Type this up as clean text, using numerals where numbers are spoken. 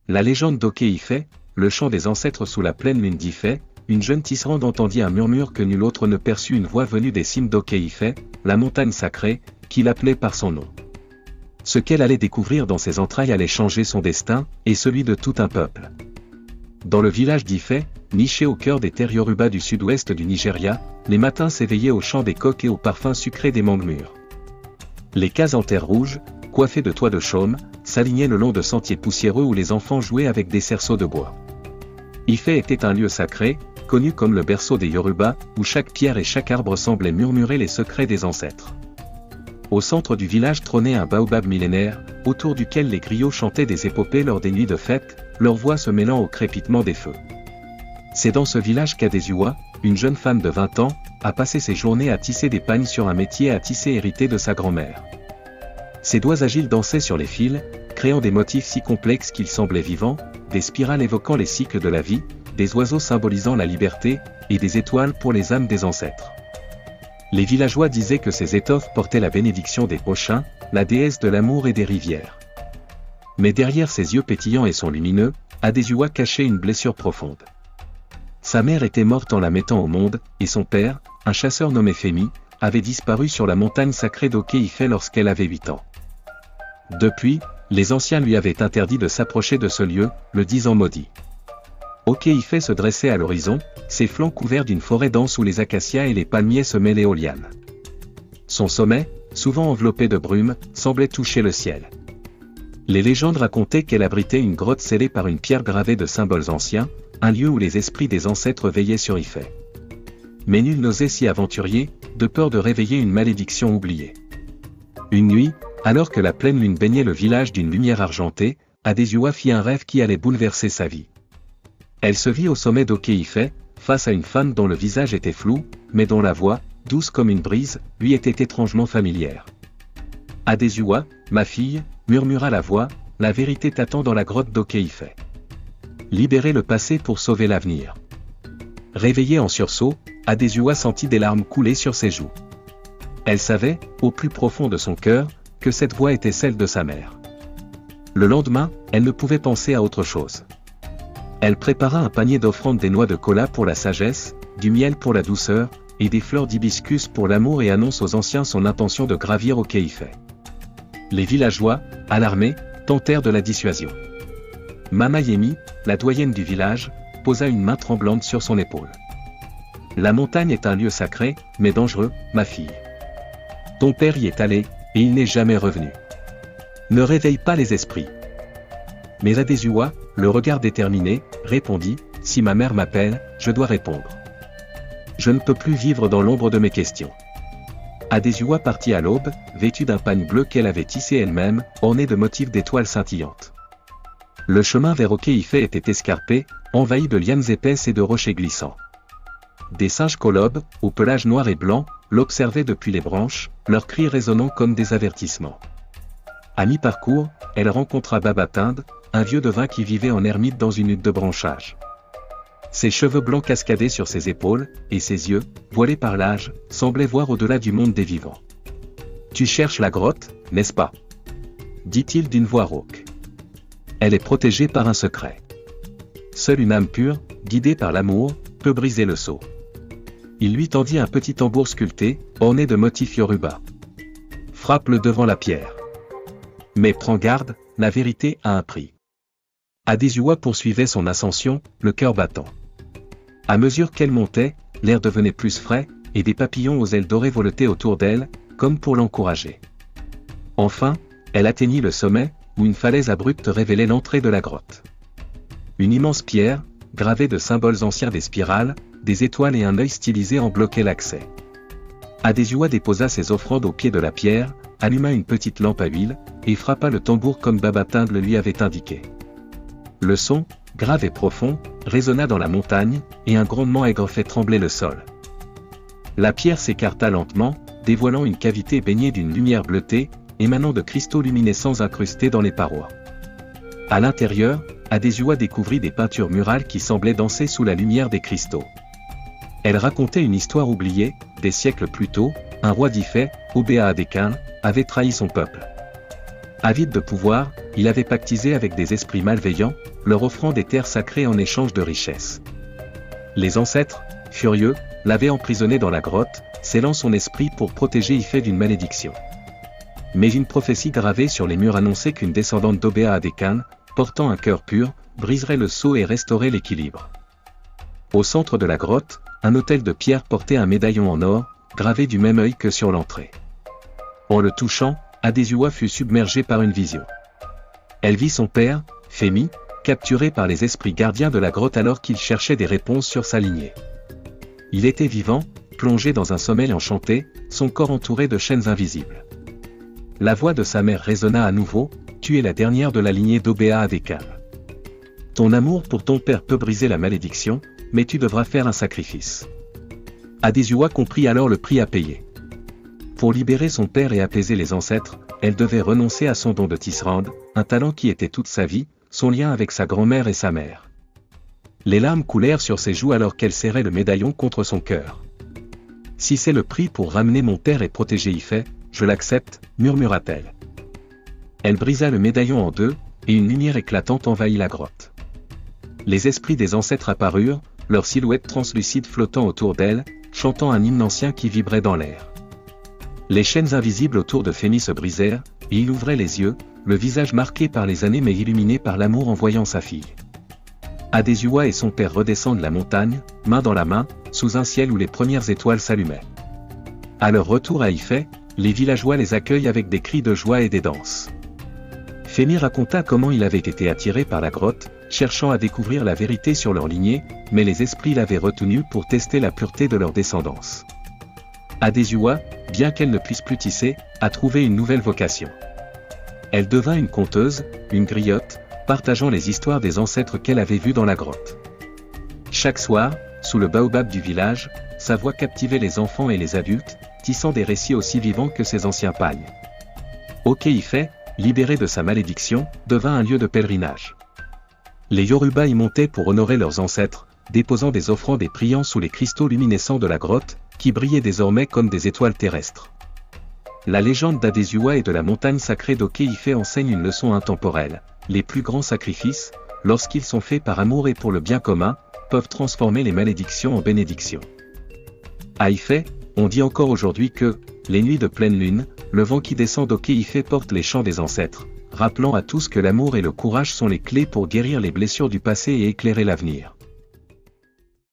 La légende d'Oke-Ifé, le chant des ancêtres sous la pleine lune d'Ifé, une jeune tisserande entendit un murmure que nul autre ne perçut, une voix venue des cimes d'Oke-Ifé, la montagne sacrée, qui l'appelait par son nom. Ce qu'elle allait découvrir dans ses entrailles allait changer son destin, et celui de tout un peuple. Dans le village d'Ifé, niché au cœur des terres Yoruba du sud-ouest du Nigeria, les matins s'éveillaient au chant des coqs et au parfum sucré des mangues mûres. Les cases en terre rouge, coiffées de toits de chaume, s'alignaient le long de sentiers poussiéreux où les enfants jouaient avec des cerceaux de bois. Ifé était un lieu sacré, connu comme le berceau des Yoruba, où chaque pierre et chaque arbre semblaient murmurer les secrets des ancêtres. Au centre du village trônait un baobab millénaire, autour duquel les griots chantaient des épopées lors des nuits de fête, leur voix se mêlant au crépitement des feux. C'est dans ce village qu'Adesua, une jeune femme de 20 ans, a passé ses journées à tisser des pagnes sur un métier à tisser hérité de sa grand-mère. Ses doigts agiles dansaient sur les fils, créant des motifs si complexes qu'ils semblaient vivants, des spirales évoquant les cycles de la vie, des oiseaux symbolisant la liberté, et des étoiles pour les âmes des ancêtres. Les villageois disaient que ces étoffes portaient la bénédiction des prochains, la déesse de l'amour et des rivières. Mais derrière ses yeux pétillants et son lumineux, Adesua cachait une blessure profonde. Sa mère était morte en la mettant au monde, et son père, un chasseur nommé Femi, avait disparu sur la montagne sacrée d'Oke-Ifé lorsqu'elle avait 8 ans. Depuis, les anciens lui avaient interdit de s'approcher de ce lieu, le disant maudit. Oke-Ifé se dressait à l'horizon, ses flancs couverts d'une forêt dense où les acacias et les palmiers se mêlaient aux lianes. Son sommet, souvent enveloppé de brume, semblait toucher le ciel. Les légendes racontaient qu'elle abritait une grotte scellée par une pierre gravée de symboles anciens, un lieu où les esprits des ancêtres veillaient sur Ifé. Mais nul n'osait s'y aventurer, de peur de réveiller une malédiction oubliée. Une nuit, alors que la pleine lune baignait le village d'une lumière argentée, Adesua fit un rêve qui allait bouleverser sa vie. Elle se vit au sommet d'Oke-Ifé, face à une femme dont le visage était flou, mais dont la voix, douce comme une brise, lui était étrangement familière. « Adesua, ma fille, murmura la voix, la vérité t'attend dans la grotte d'Oke-Ifé. Libérez le passé pour sauver l'avenir. » Réveillée en sursaut, Adesua sentit des larmes couler sur ses joues. Elle savait, au plus profond de son cœur, que cette voix était celle de sa mère. Le lendemain, elle ne pouvait penser à autre chose. Elle prépara un panier d'offrandes, des noix de kola pour la sagesse, du miel pour la douceur, et des fleurs d'hibiscus pour l'amour, et annonce aux anciens son intention de gravir Oke-Ifé. Les villageois, alarmés, tentèrent de la dissuasion. Mama Yemi, la doyenne du village, posa une main tremblante sur son épaule. « La montagne est un lieu sacré, mais dangereux, ma fille. Ton père y est allé, et il n'est jamais revenu. Ne réveille pas les esprits. » Mais Adesua, le regard déterminé, répondit, « Si ma mère m'appelle, je dois répondre. Je ne peux plus vivre dans l'ombre de mes questions. » Adesua partit à l'aube, vêtue d'un pagne bleu qu'elle avait tissé elle-même, orné de motifs d'étoiles scintillantes. Le chemin vers Oke-Ifé était escarpé, envahi de lianes épaisses et de rochers glissants. Des singes colobes, au pelage noir et blanc, l'observaient depuis les branches, leurs cris résonnant comme des avertissements. À mi-parcours, elle rencontra Baba Tinde, un vieux devin qui vivait en ermite dans une hutte de branchage. Ses cheveux blancs cascadaient sur ses épaules, et ses yeux, voilés par l'âge, semblaient voir au-delà du monde des vivants. « Tu cherches la grotte, n'est-ce pas » dit-il d'une voix rauque. « Elle est protégée par un secret. Seule une âme pure, guidée par l'amour, peut briser le sceau. » Il lui tendit un petit tambour sculpté, orné de motifs Yoruba. « Frappe-le devant la pierre. Mais prends garde, la vérité a un prix. » Adesua poursuivait son ascension, le cœur battant. À mesure qu'elle montait, l'air devenait plus frais, et des papillons aux ailes dorées voletaient autour d'elle, comme pour l'encourager. Enfin, elle atteignit le sommet, où une falaise abrupte révélait l'entrée de la grotte. Une immense pierre, gravée de symboles anciens, des spirales, des étoiles et un œil stylisé en bloquaient l'accès. Adesua déposa ses offrandes au pied de la pierre, alluma une petite lampe à huile, et frappa le tambour comme Baba Tinde le lui avait indiqué. Le son, grave et profond, résonna dans la montagne, et un grondement aigre fit trembler le sol. La pierre s'écarta lentement, dévoilant une cavité baignée d'une lumière bleutée, émanant de cristaux luminescents incrustés dans les parois. À l'intérieur, Adesua découvrit des peintures murales qui semblaient danser sous la lumière des cristaux. Elles racontaient une histoire oubliée, des siècles plus tôt, un roi d'Ifé, Obea Adekin, avait trahi son peuple. Avide de pouvoir, il avait pactisé avec des esprits malveillants, leur offrant des terres sacrées en échange de richesses. Les ancêtres, furieux, l'avaient emprisonné dans la grotte, scellant son esprit pour protéger Ifé d'une malédiction. Mais une prophétie gravée sur les murs annonçait qu'une descendante d'Obea Adekan, portant un cœur pur, briserait le sceau et restaurait l'équilibre. Au centre de la grotte, un autel de pierre portait un médaillon en or, gravé du même œil que sur l'entrée. En le touchant, Adésiua fut submergée par une vision. Elle vit son père, Fémi, capturé par les esprits gardiens de la grotte alors qu'il cherchait des réponses sur sa lignée. Il était vivant, plongé dans un sommeil enchanté, son corps entouré de chaînes invisibles. La voix de sa mère résonna à nouveau, « Tu es la dernière de la lignée d'Obea Adekan. Ton amour pour ton père peut briser la malédiction, mais tu devras faire un sacrifice. » Adésiua comprit alors le prix à payer. Pour libérer son père et apaiser les ancêtres, elle devait renoncer à son don de Tisrand, un talent qui était toute sa vie, son lien avec sa grand-mère et sa mère. Les larmes coulèrent sur ses joues alors qu'elle serrait le médaillon contre son cœur. « Si c'est le prix pour ramener mon père et protéger Ifé, je l'accepte, murmura-t-elle. Elle brisa le médaillon en deux, et une lumière éclatante envahit la grotte. Les esprits des ancêtres apparurent, leurs silhouettes translucides flottant autour d'elle, chantant un hymne ancien qui vibrait dans l'air. Les chaînes invisibles autour de Fémi se brisèrent, et il ouvrait les yeux, le visage marqué par les années mais illuminé par l'amour en voyant sa fille. Adésiua et son père redescendent la montagne, main dans la main, sous un ciel où les premières étoiles s'allumaient. À leur retour à Ifé, les villageois les accueillent avec des cris de joie et des danses. Fémi raconta comment il avait été attiré par la grotte, cherchant à découvrir la vérité sur leur lignée, mais les esprits l'avaient retenu pour tester la pureté de leur descendance. Adésiua, bien qu'elle ne puisse plus tisser, a trouvé une nouvelle vocation. Elle devint une conteuse, une griotte, partageant les histoires des ancêtres qu'elle avait vus dans la grotte. Chaque soir, sous le baobab du village, sa voix captivait les enfants et les adultes, tissant des récits aussi vivants que ses anciens pagnes. Ifé, libéré de sa malédiction, devint un lieu de pèlerinage. Les Yoruba y montaient pour honorer leurs ancêtres, déposant des offrandes et priant sous les cristaux luminescents de la grotte, qui brillaient désormais comme des étoiles terrestres. La légende d'Adésiua et de la montagne sacrée d'Ifé enseigne une leçon intemporelle. Les plus grands sacrifices, lorsqu'ils sont faits par amour et pour le bien commun, peuvent transformer les malédictions en bénédictions. À Ifé, on dit encore aujourd'hui que, les nuits de pleine lune, le vent qui descend d'Ifé porte les chants des ancêtres, rappelant à tous que l'amour et le courage sont les clés pour guérir les blessures du passé et éclairer l'avenir.